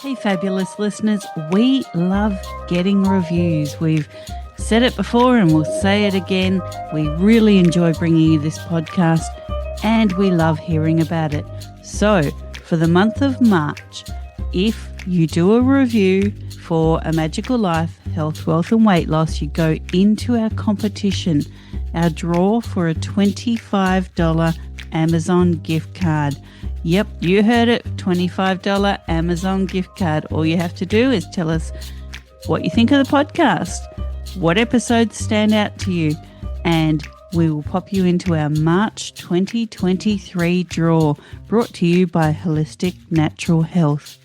Hey, fabulous listeners. We love getting reviews. We've said it before and we'll say it again. We really enjoy bringing you this podcast and we love hearing about it. So, for the month of March, if you do a review for A Magical Life, Health, Wealth and Weight Loss, you go into our competition, our draw for a $25 Amazon gift card. Yep, you heard it, $25 Amazon gift card. All you have to do is tell us what you think of the podcast, what episodes stand out to you, and we will pop you into our March 2023 draw, brought to you by Holistic Natural Health.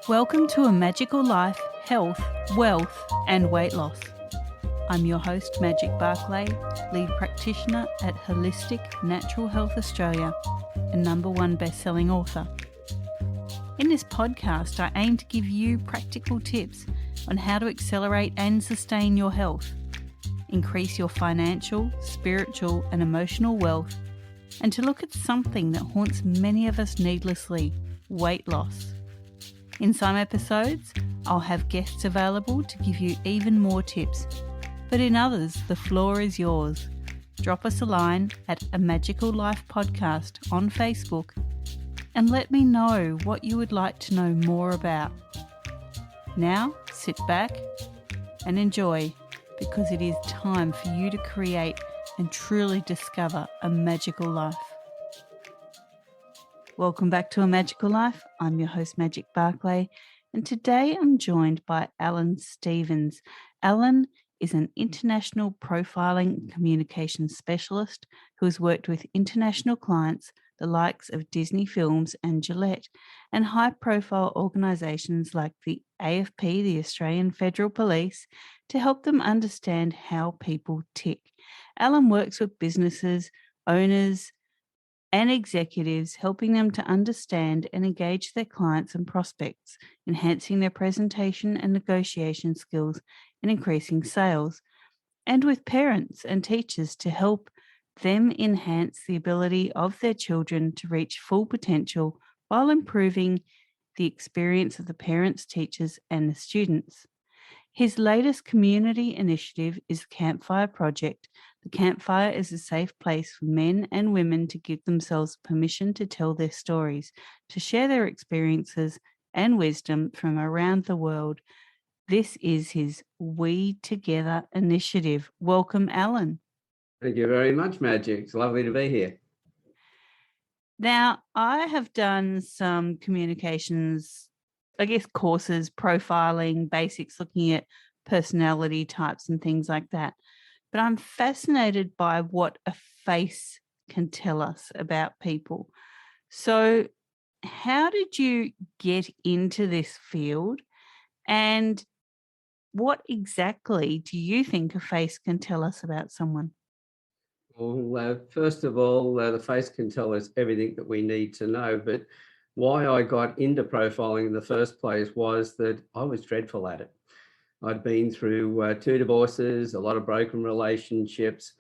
Welcome to A Magical Life, Health, Wealth and Weight Loss. I'm your host, Magic Barclay, lead practitioner at Holistic Natural Health Australia and #1 best-selling author. In this podcast, I aim to give you practical tips on how to accelerate and sustain your health, increase your financial, spiritual and emotional wealth, and to look at something that haunts many of us needlessly, weight loss. In some episodes, I'll have guests available to give you even more tips, but in others, the floor is yours. Drop us a line at A Magical Life Podcast on Facebook and let me know what you would like to know more about. Now, sit back and enjoy, because it is time for you to create and truly discover a magical life. Welcome back to A Magical Life. I'm your host, Magic Barclay, and today I'm joined by Alan Stevens. Alan is an international profiling communications specialist who has worked with international clients, the likes of Disney Films and Gillette, and high-profile organisations like the AFP, the Australian Federal Police, to help them understand how people tick. Alan works with businesses, owners, and executives, helping them to understand and engage their clients and prospects, enhancing their presentation and negotiation skills, and increasing sales. And with parents and teachers to help them enhance the ability of their children to reach full potential while improving the experience of the parents, teachers, and the students. His latest community initiative is the Campfire Project. The Campfire is a safe place for men and women to give themselves permission to tell their stories, to share their experiences and wisdom from around the world. This is his We Together initiative. Welcome, Alan. Thank you very much, Magic. It's lovely to be here. Now, I have done some communications, courses, profiling, basics, looking at personality types and things like that. But I'm fascinated by what a face can tell us about people. So how did you get into this field, and what exactly do you think a face can tell us about someone? Well, first of all, the face can tell us everything that we need to know. But why I got into profiling in the first place was that I was dreadful at it. I'd been through 2 divorces, a lot of broken relationships.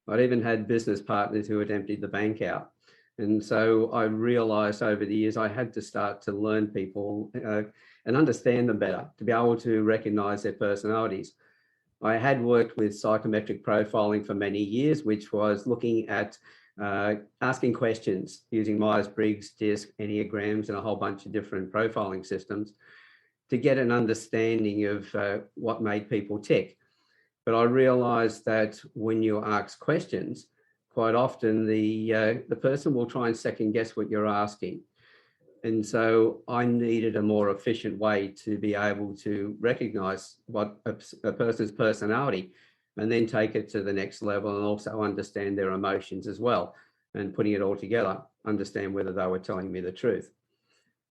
I'd even had business partners who had emptied the bank out. And so I realized over the years I had to start to learn people and understand them better, to be able to recognize their personalities. I had worked with psychometric profiling for many years, which was looking at asking questions using Myers-Briggs, DISC, Enneagrams, and a whole bunch of different profiling systems to get an understanding of what made people tick. But I realized that when you ask questions, quite often the person will try and second guess what you're asking. And so I needed a more efficient way to be able to recognize what a person's personality and then take it to the next level and also understand their emotions as well. And putting it all together, understand whether they were telling me the truth.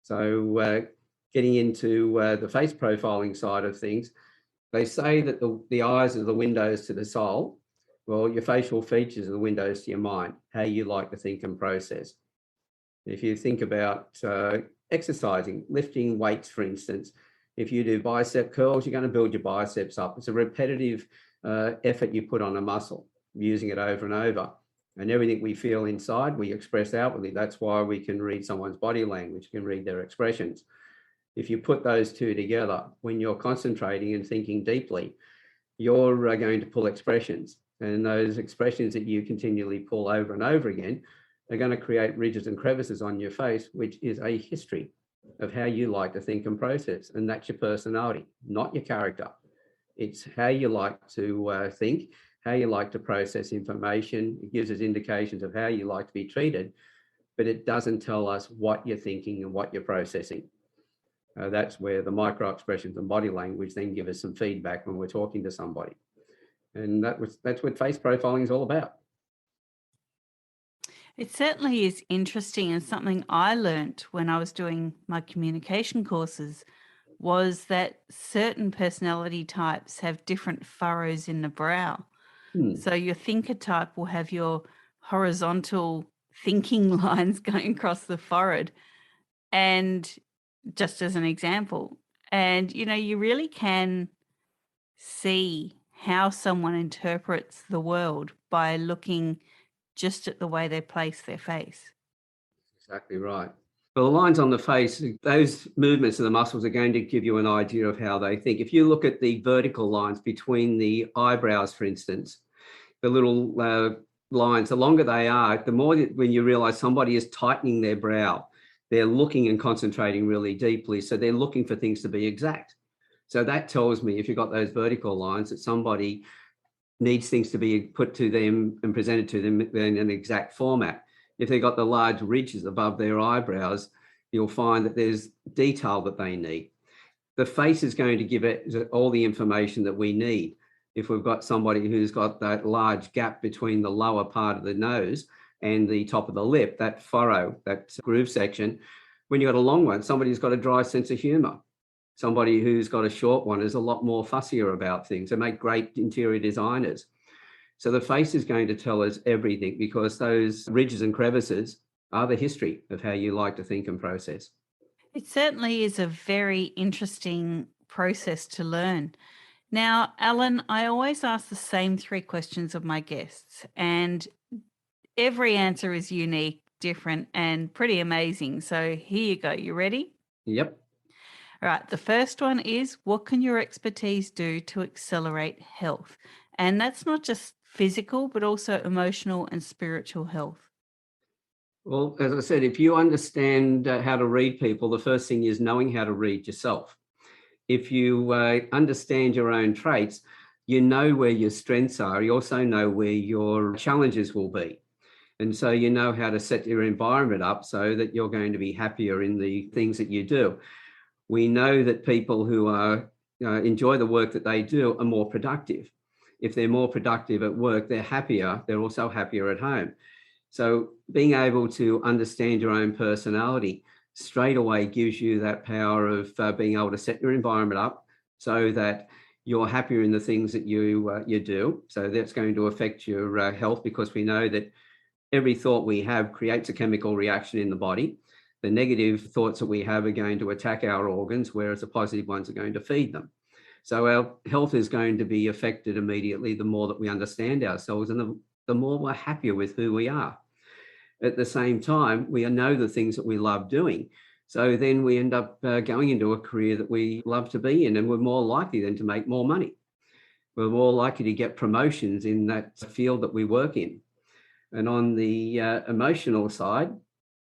So getting into the face profiling side of things, they say that the eyes are the windows to the soul. Well, your facial features are the windows to your mind, how you like to think and process. If you think about exercising, lifting weights, for instance, if you do bicep curls, you're going to build your biceps up. It's a repetitive effort you put on a muscle, using it over and over. And everything we feel inside, we express outwardly. That's why we can read someone's body language, can read their expressions. If you put those two together, when you're concentrating and thinking deeply, you're going to pull expressions. And those expressions that you continually pull over and over again are going to create ridges and crevices on your face, which is a history of how you like to think and process. And that's your personality, not your character. It's how you like to think, how you like to process information. It gives us indications of how you like to be treated, but it doesn't tell us what you're thinking and what you're processing. That's where the micro expressions and body language then give us some feedback when we're talking to somebody. And that's what face profiling is all about. It certainly is interesting, and something I learnt when I was doing my communication courses was that certain personality types have different furrows in the brow. So your thinker type will have your horizontal thinking lines going across the forehead, and just as an example. And, you really can see how someone interprets the world by looking just at the way they place their face. Exactly right. Well, the lines on the face, those movements of the muscles are going to give you an idea of how they think. If you look at the vertical lines between the eyebrows, for instance, the little lines, the longer they are, the more when you realize somebody is tightening their brow, they're looking and concentrating really deeply. So they're looking for things to be exact. So that tells me, if you've got those vertical lines, that somebody needs things to be put to them and presented to them in an exact format. If they've got the large ridges above their eyebrows, you'll find that there's detail that they need. The face is going to give it all the information that we need. If we've got somebody who's got that large gap between the lower part of the nose and the top of the lip, that furrow, that groove section, when you've got a long one, somebody's got a dry sense of humor. Somebody who's got a short one is a lot more fussier about things. They make great interior designers. So the face is going to tell us everything, because those ridges and crevices are the history of how you like to think and process. It certainly is a very interesting process to learn. Now, Alan, I always ask the same 3 questions of my guests, and every answer is unique, different, and pretty amazing. So here you go. You ready? Yep. All right. The first one is, what can your expertise do to accelerate health? And that's not just physical, but also emotional and spiritual health. Well, as I said, if you understand how to read people, the first thing is knowing how to read yourself. If you understand your own traits, you know where your strengths are. You also know where your challenges will be. And so you know how to set your environment up so that you're going to be happier in the things that you do. We know that people who are enjoy the work that they do are more productive. If they're more productive at work, they're happier. They're also happier at home. So being able to understand your own personality straight away gives you that power of being able to set your environment up so that you're happier in the things that you do. So that's going to affect your health, because we know that every thought we have creates a chemical reaction in the body. The negative thoughts that we have are going to attack our organs, whereas the positive ones are going to feed them. So our health is going to be affected immediately the more that we understand ourselves, and the more we're happier with who we are. At the same time, we know the things that we love doing. So then we end up going into a career that we love to be in, and we're more likely then to make more money. We're more likely to get promotions in that field that we work in. And on the emotional side,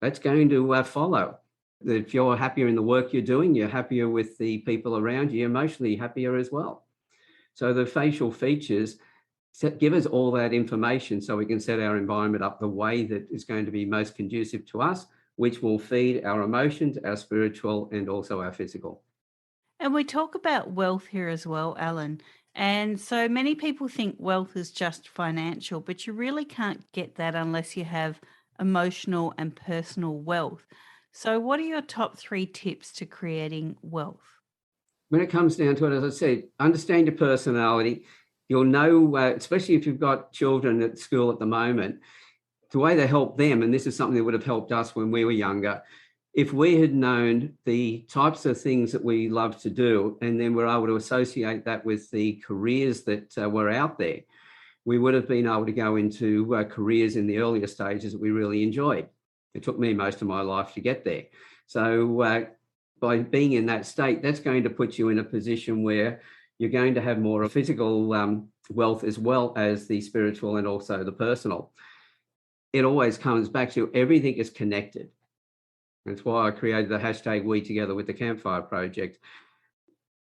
that's going to follow. If you're happier in the work you're doing, you're happier with the people around you, you're emotionally happier as well. So the facial features give us all that information so we can set our environment up the way that is going to be most conducive to us, which will feed our emotions, our spiritual, and also our physical. And we talk about wealth here as well, Alan. And so many people think wealth is just financial, but you really can't get that unless you have emotional and personal wealth. So what are your top 3 tips to creating wealth? When it comes down to it, as I said, understand your personality. You'll know, especially if you've got children at school at the moment, the way they help them, and this is something that would have helped us when we were younger, If we had known the types of things that we love to do, and then we're able to associate that with the careers that were out there, we would have been able to go into careers in the earlier stages that we really enjoyed. It took me most of my life to get there. So by being in that state, that's going to put you in a position where you're going to have more physical wealth as well as the spiritual and also the personal. It always comes back to everything is connected. That's why I created the hashtag We Together with the Campfire Project.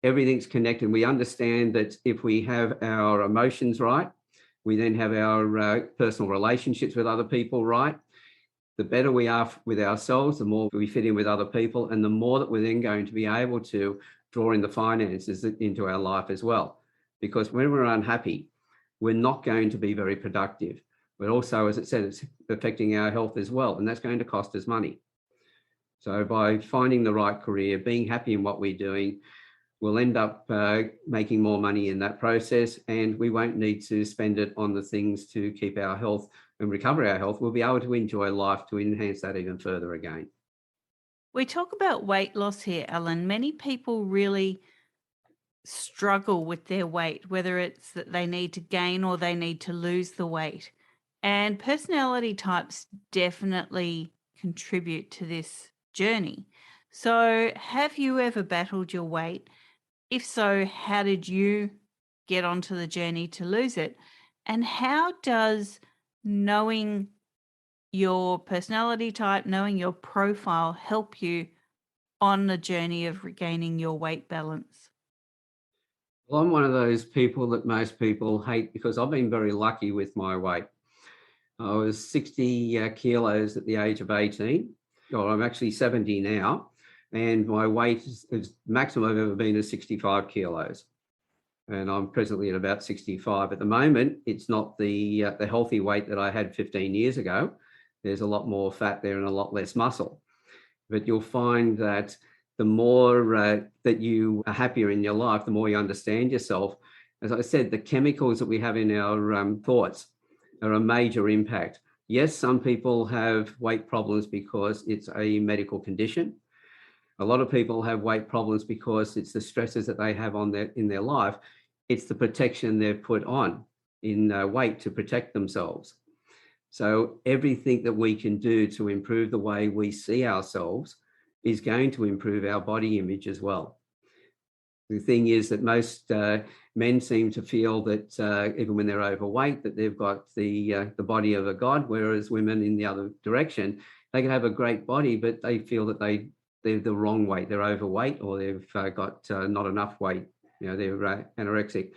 Everything's connected. We understand that if we have our emotions right, we then have our personal relationships with other people right. The better we are with ourselves, the more we fit in with other people, and the more that we're then going to be able to draw in the finances into our life as well. Because when we're unhappy, we're not going to be very productive. But also, as it said, it's affecting our health as well, and that's going to cost us money. So by finding the right career, being happy in what we're doing, we'll end up making more money in that process, and we won't need to spend it on the things to keep our health and recover our health. We'll be able to enjoy life to enhance that even further again. We talk about weight loss here, Alan. Many people really struggle with their weight, whether it's that they need to gain or they need to lose the weight. And personality types definitely contribute to this journey. So, have you ever battled your weight? If so, how did you get onto the journey to lose it? And how does knowing your personality type, knowing your profile help you on the journey of regaining your weight balance? Well, I'm one of those people that most people hate because I've been very lucky with my weight. I was 60 kilos at the age of 18. Well, I'm actually 70 now, and my weight is maximum I've ever been is 65 kilos. And I'm presently at about 65. At the moment, it's not the healthy weight that I had 15 years ago. There's a lot more fat there and a lot less muscle. But you'll find that the more that you are happier in your life, the more you understand yourself. As I said, the chemicals that we have in our thoughts are a major impact. Yes, some people have weight problems because it's a medical condition. A lot of people have weight problems because it's the stresses that they have in their life. It's the protection they've put on in weight to protect themselves. So everything that we can do to improve the way we see ourselves is going to improve our body image as well. The thing is that most men seem to feel that even when they're overweight, that they've got the body of a god, whereas women in the other direction, they can have a great body, but they feel that they're the wrong weight. They're overweight, or they've got not enough weight. They're anorexic.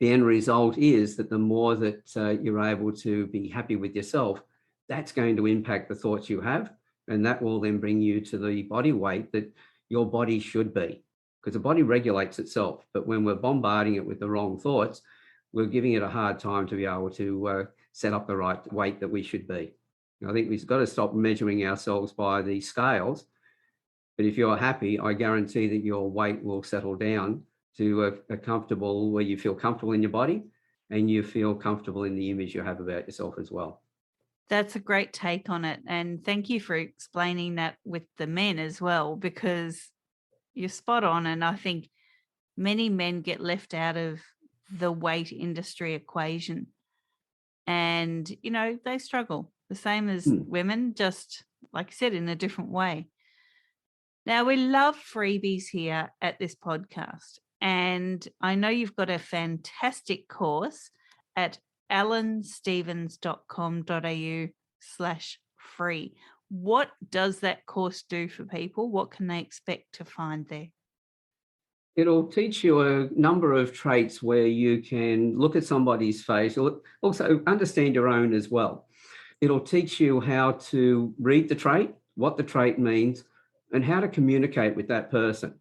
The end result is that the more that you're able to be happy with yourself, that's going to impact the thoughts you have, and that will then bring you to the body weight that your body should be. Because the body regulates itself, but when we're bombarding it with the wrong thoughts, we're giving it a hard time to be able to set up the right weight that we should be. I think we've got to stop measuring ourselves by the scales. But if you're happy, I guarantee that your weight will settle down to a comfortable, where you feel comfortable in your body and you feel comfortable in the image you have about yourself as well. That's a great take on it. And thank you for explaining that with the men as well, because you're spot on. And I think many men get left out of the weight industry equation. And, they struggle the same as women, just like I said, in a different way. Now, we love freebies here at this podcast. And I know you've got a fantastic course at alanstevens.com.au/free. What does that course do for people? What can they expect to find there? It'll teach you a number of traits where you can look at somebody's face, also understand your own as well. It'll teach you how to read the trait, what the trait means, and how to communicate with that person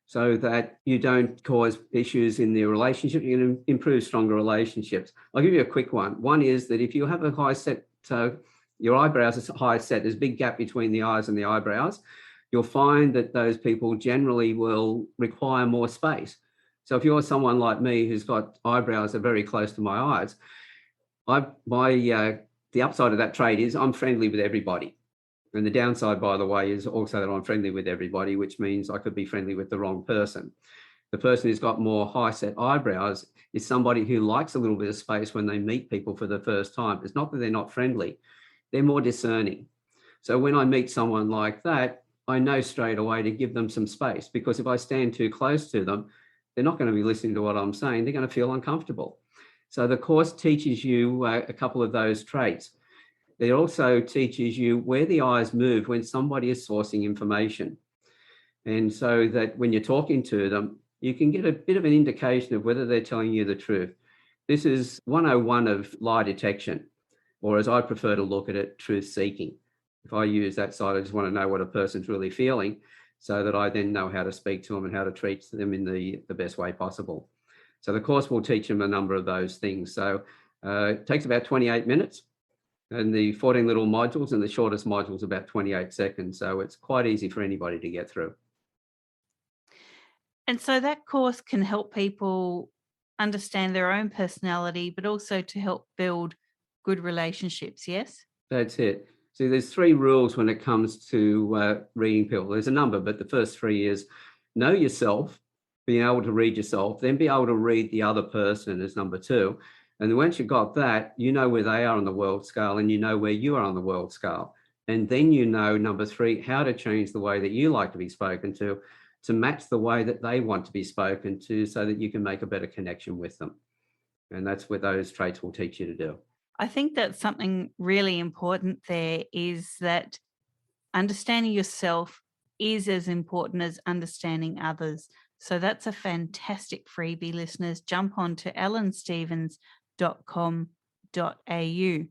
so that you don't cause issues in the relationship. You can improve stronger relationships. I'll give you a quick one. One is that if you have a high set, your eyebrows are high set, there's a big gap between the eyes and the eyebrows, you'll find that those people generally will require more space. So if you're someone like me who's got eyebrows that are very close to my eyes, the upside of that trait is I'm friendly with everybody. And the downside, by the way, is also that I'm friendly with everybody, which means I could be friendly with the wrong person. The person who's got more high set eyebrows is somebody who likes a little bit of space when they meet people for the first time. It's not that they're not friendly, they're more discerning. So when I meet someone like that, I know straight away to give them some space, because if I stand too close to them, they're not going to be listening to what I'm saying. They're going to feel uncomfortable. So the course teaches you a couple of those traits. It also teaches you where the eyes move when somebody is sourcing information. And so that when you're talking to them, you can get a bit of an indication of whether they're telling you the truth. This is 101 of lie detection, or as I prefer to look at it, truth seeking. If I use that side, I just want to know what a person's really feeling so that I then know how to speak to them and how to treat them in the best way possible. So the course will teach them a number of those things. So it takes about 28 minutes. And the 14 little modules, and the shortest module is about 28 seconds. So it's quite easy for anybody to get through. And so that course can help people understand their own personality, but also to help build good relationships, yes? That's it. See, there's 3 rules when it comes to reading people. There's a number, but the first 3 is know yourself, being able to read yourself, then be able to read the other person is number 2. And then once you've got that, you know where they are on the world scale and you know where you are on the world scale. And then you know, number 3, how to change the way that you like to be spoken to match the way that they want to be spoken to, so that you can make a better connection with them. And that's what those traits will teach you to do. I think that's something really important there, is that understanding yourself is as important as understanding others. So that's a fantastic freebie, listeners. Jump on to alanstevens.com.au.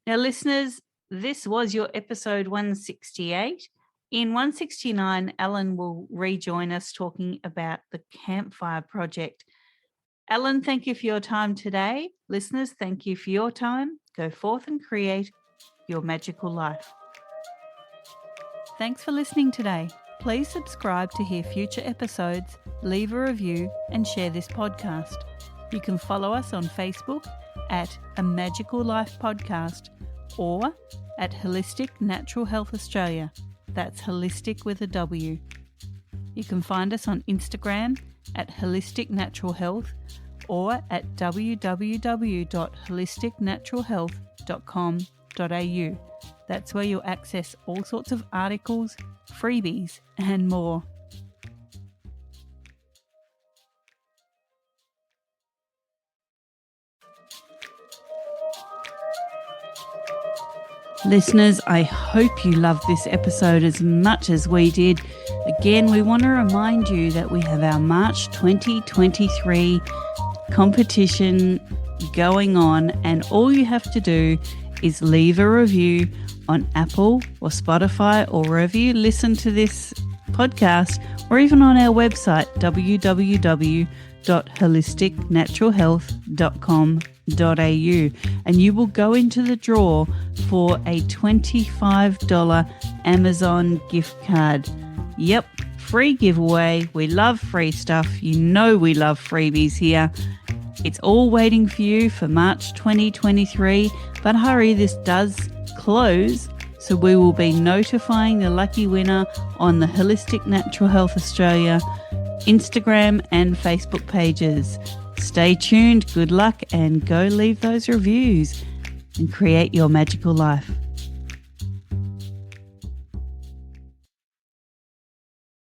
Now, listeners, this was your episode 168. In 169, Alan will rejoin us talking about the Campfire Project. Alan, thank you for your time today. Listeners, thank you for your time. Go forth and create your magical life. Thanks for listening today. Please subscribe to hear future episodes, leave a review, and share this podcast. You can follow us on Facebook at A Magical Life Podcast or at Holistic Natural Health Australia. That's holistic with a W. You can find us on Instagram at Holistic Natural Health or at www.holisticnaturalhealth.com.au. That's where you'll access all sorts of articles, freebies, and more. Listeners, I hope you loved this episode as much as we did. Again, we want to remind you that we have our March 2023 competition going on, and all you have to do is leave a review on Apple or Spotify or wherever you listen to this podcast, or even on our website, www.holisticnaturalhealth.com.au, and you will go into the draw for a $25 Amazon gift card. Yep, free giveaway. We love free stuff. You know we love freebies here. It's all waiting for you for March 2023, but hurry, this does close, so we will be notifying the lucky winner on the Holistic Natural Health Australia Instagram and Facebook pages. Stay tuned, good luck, and go leave those reviews and create your magical life.